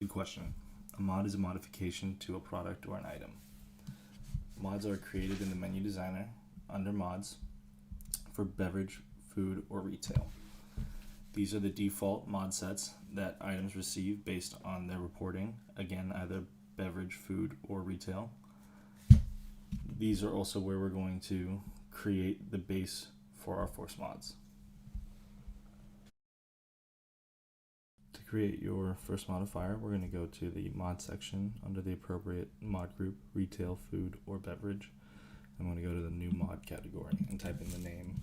Good question. A mod is a modification to a product or an item. Mods are created in the menu designer under mods for beverage, food, or retail. These are the default mod sets that items receive based on their reporting, again, either beverage, food, or retail. These are also where we're going to create the base for our force mods. To create your first modifier, we're going to go to the mod section under the appropriate mod group, retail, food, or beverage. I'm going to go to the new mod category and type in the name,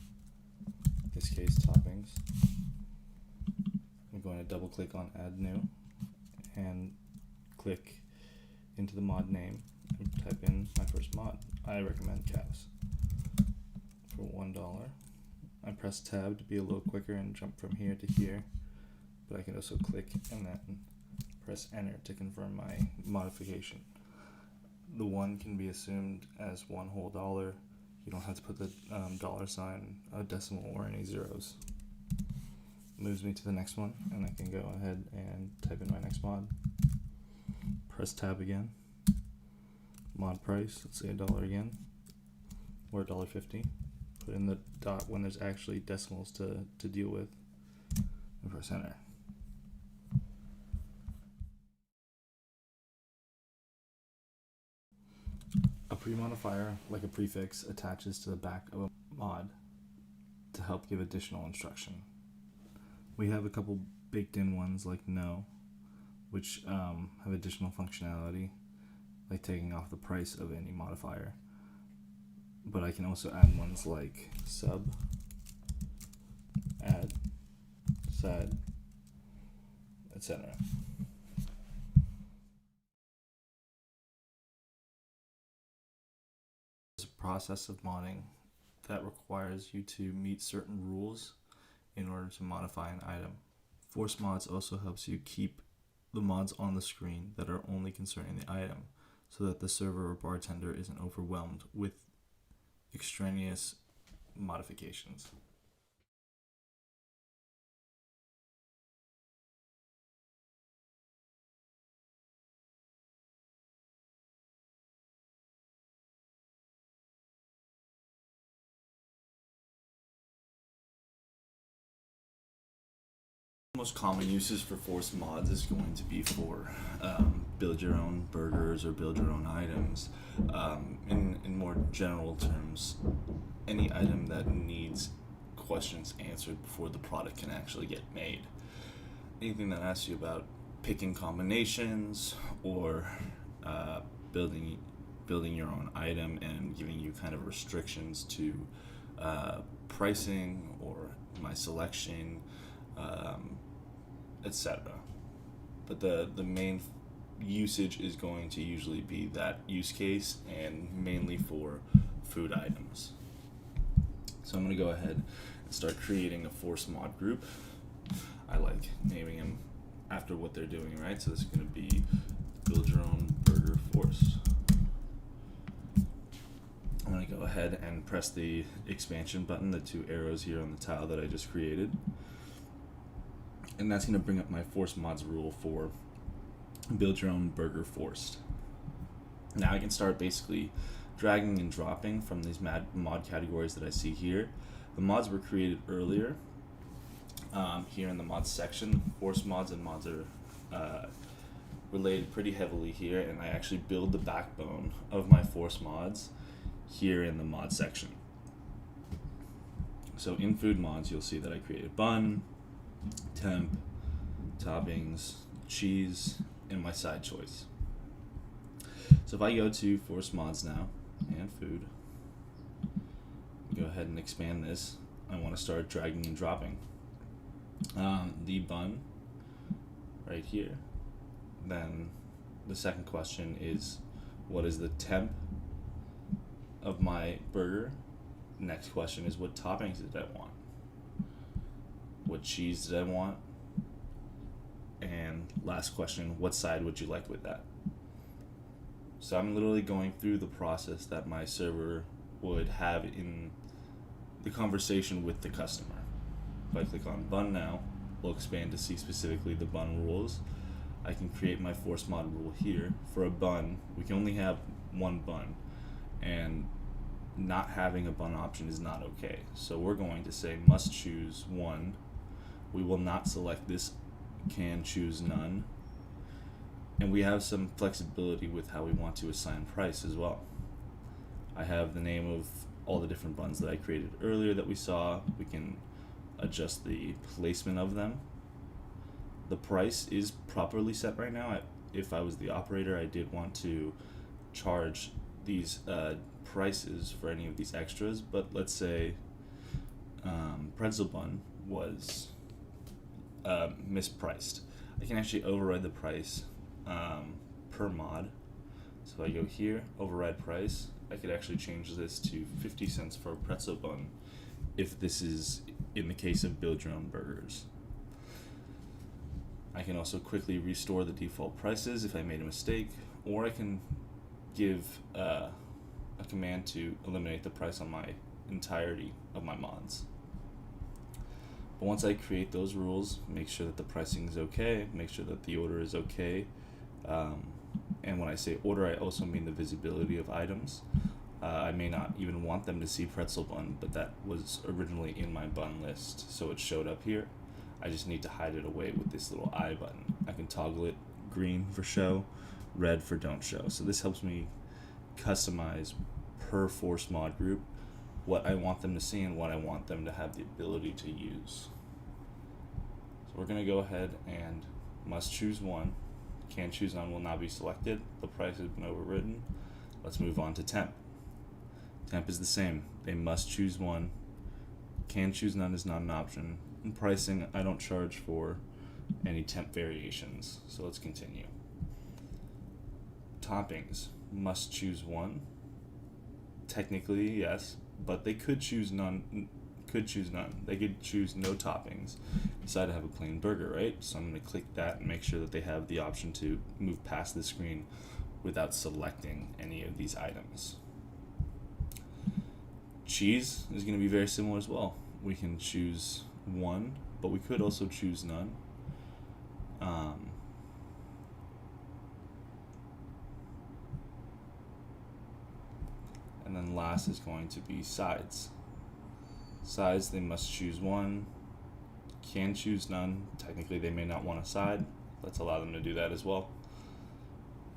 in this case toppings. I'm going to double click on add new and click into the mod name and type in my first mod. I recommend Cavs for $1. I press tab to be a little quicker and jump from here to here, but I can also click and then press enter to confirm my modification. The one can be assumed as one whole dollar. You don't have to put the dollar sign, a decimal, or any zeros. Moves me to the next one, and I can go ahead and type in my next mod. Press tab again. Mod price, let's say $1 again, or $1.50. Put in the dot when there's actually decimals to deal with, and press enter. A pre-modifier, like a prefix, attaches to the back of a mod to help give additional instruction. We have a couple baked in ones like no, which have additional functionality, like taking off the price of any modifier. But I can also add ones like sub, add, side, etc. It's a process of modding that requires you to meet certain rules in order to modify an item. Force mods also helps you keep the mods on the screen that are only concerning the item, so that the server or bartender isn't overwhelmed with extraneous modifications. Most common uses for force mods is going to be for build your own burgers or build your own items. In more general terms, any item that needs questions answered before the product can actually get made. Anything that asks you about picking combinations or building your own item and giving you kind of restrictions to pricing or my selection, etc. But the main usage is going to usually be that use case, and mainly for food items. So I'm going to go ahead and start creating a force mod group. I like naming them after what they're doing, right? So this is going to be build your own burger force. I'm going to go ahead and press the expansion button, the two arrows here on the tile that I just created. And that's going to bring up my force mods rule for build your own burger forced. Now I can start basically dragging and dropping from these mod categories that I see here. The mods were created earlier here in the mods section. Force mods and mods are related pretty heavily here, and I actually build the backbone of my force mods here in the mod section. So in food mods, you'll see that I created bun, temp, toppings, cheese, and my side choice. So if I go to force mods now and food, go ahead and expand this. I want to start dragging and dropping the bun right here. Then the second question is, what is the temp of my burger? Next question is, what toppings did I want? What cheese did I want? And last question, what side would you like with that? So I'm literally going through the process that my server would have in the conversation with the customer. If I click on bun now, we'll expand to see specifically the bun rules. I can create my force mod rule here. For a bun, we can only have one bun, and not having a bun option is not okay. So we're going to say must choose one. We will not select this can choose none. And we have some flexibility with how we want to assign price as well. I have the name of all the different buns that I created earlier that we saw. We can adjust the placement of them. The price is properly set right now. If I was the operator, I did want to charge these prices for any of these extras, but let's say pretzel bun was mispriced. I can actually override the price per mod. So I go here, override price. I could actually change this to 50 cents for a pretzel bun if this is in the case of build your own burgers. I can also quickly restore the default prices if I made a mistake, or I can give a command to eliminate the price on my entirety of my mods. But once I create those rules, make sure that the pricing is okay, make sure that the order is okay. And when I say order, I also mean the visibility of items. I may not even want them to see pretzel bun, but that was originally in my bun list, so it showed up here. I just need to hide it away with this little I button. I can toggle it green for show, red for don't show. So this helps me customize per force mod group what I want them to see and what I want them to have the ability to use. So we're going to go ahead and must choose one. Can choose none will now be selected. The price has been overridden. Let's move on to temp. Temp is the same. They must choose one. Can choose none is not an option. In pricing, I don't charge for any temp variations. So let's continue. Toppings must choose one. Technically, yes, but they could choose none. They could choose no toppings, decide to have a plain burger, right? So I'm going to click that and make sure that they have the option to move past the screen without selecting any of these items. Cheese is going to be very similar as well. We can choose one, but we could also choose none. And then last is going to be sides. Sides, they must choose one. Can choose none. Technically, they may not want a side. Let's allow them to do that as well.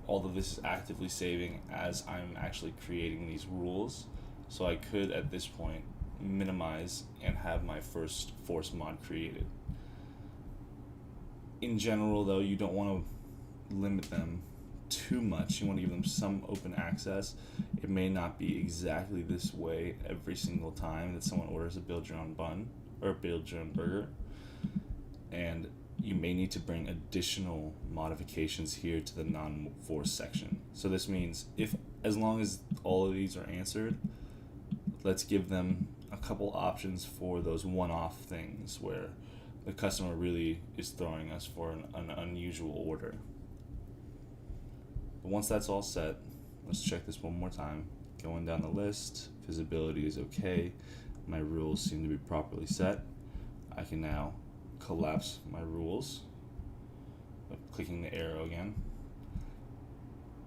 All of this is actively saving as I'm actually creating these rules. So I could, at this point, minimize and have my first force mod created. In general, though, you don't want to limit them too much. You want to give them some open access. It may not be exactly this way every single time that someone orders a build your own bun or build your own burger, and you may need to bring additional modifications here to the non-force section. So this means as long as all of these are answered, let's give them a couple options for those one-off things where the customer really is throwing us for an unusual order. But once that's all set, let's check this one more time. Going down the list, visibility is okay. My rules seem to be properly set. I can now collapse my rules by clicking the arrow again.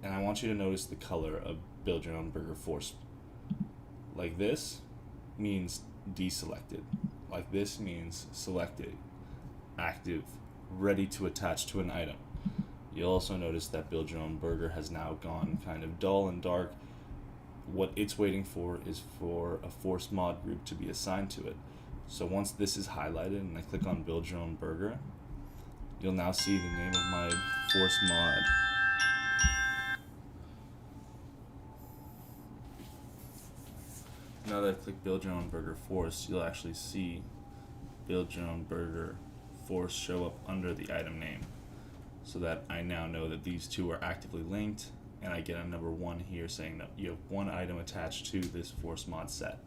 And I want you to notice the color of Build Your Own Burger Force. Like this means deselected. Like this means selected, active, ready to attach to an item. You'll also notice that Build Your Own Burger has now gone kind of dull and dark. What it's waiting for is for a force mod group to be assigned to it. So once this is highlighted and I click on Build Your Own Burger, you'll now see the name of my force mod. Now that I've clicked Build Your Own Burger Force, you'll actually see Build Your Own Burger Force show up under the item name, so that I now know that these two are actively linked, and I get a number 1 here saying that you have one item attached to this force mod set.